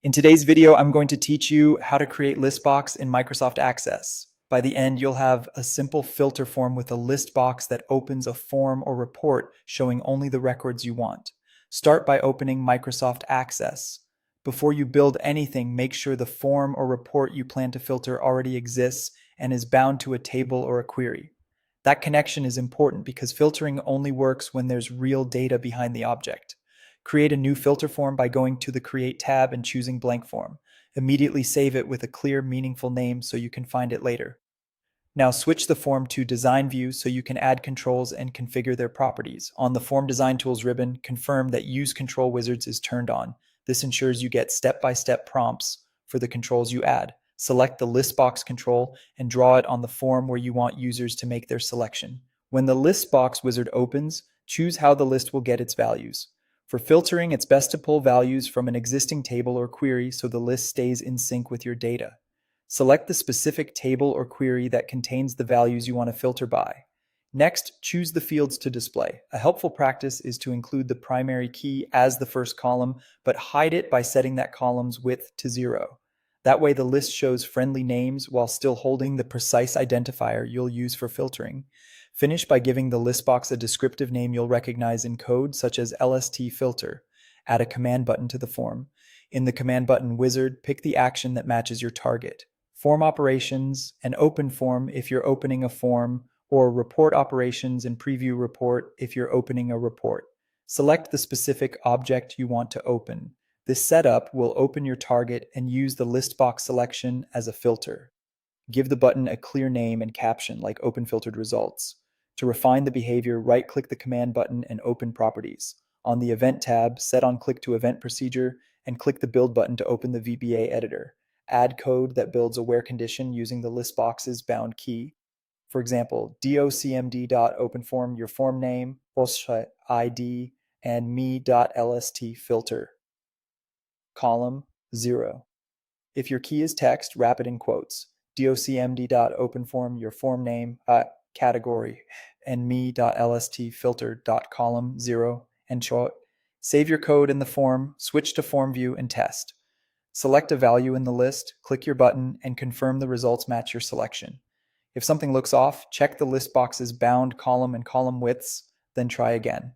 In today's video, I'm going to teach you how to create list box in Microsoft Access. By the end, you'll have a simple filter form with a list box that opens a form or report showing only the records you want. Start by opening Microsoft Access. Before you build anything, make sure the form or report you plan to filter already exists and is bound to a table or a query. That connection is important because filtering only works when there's real data behind the object. Create a new filter form by going to the Create tab and choosing Blank Form. Immediately save it with a clear, meaningful name so you can find it later. Now switch the form to Design View so you can add controls and configure their properties. On the Form Design Tools ribbon, confirm that Use Control Wizards is turned on. This ensures you get step-by-step prompts for the controls you add. Select the list box control and draw it on the form where you want users to make their selection. When the list box wizard opens, choose how the list will get its values. For filtering, it's best to pull values from an existing table or query so the list stays in sync with your data. Select the specific table or query that contains the values you want to filter by. Next, choose the fields to display. A helpful practice is to include the primary key as the first column, but hide it by setting that column's width to 0. That way the list shows friendly names while still holding the precise identifier you'll use for filtering. Finish by giving the list box a descriptive name you'll recognize in code, such as LST filter. Add a command button to the form. In the command button wizard, pick the action that matches your target. Form operations and open form if you're opening a form, or report operations and preview report if you're opening a report. Select the specific object you want to open. This setup will open your target and use the list box selection as a filter. Give the button a clear name and caption like Open Filtered Results. To refine the behavior, right-click the command button and open Properties. On the Event tab, set on Click to Event Procedure and click the Build button to open the VBA editor. Add code that builds a where condition using the list box's bound key. For example, docmd.openform your form name, post ID, and me.lst filter. Column 0. If your key is text, wrap it in quotes. docmd.openform your form name, category, and me.lst filter.column 0, and short. Save your code in the form, switch to form view, and test. Select a value in the list, click your button, and confirm the results match your selection. If something looks off, check the list box's bound column and column widths, then try again.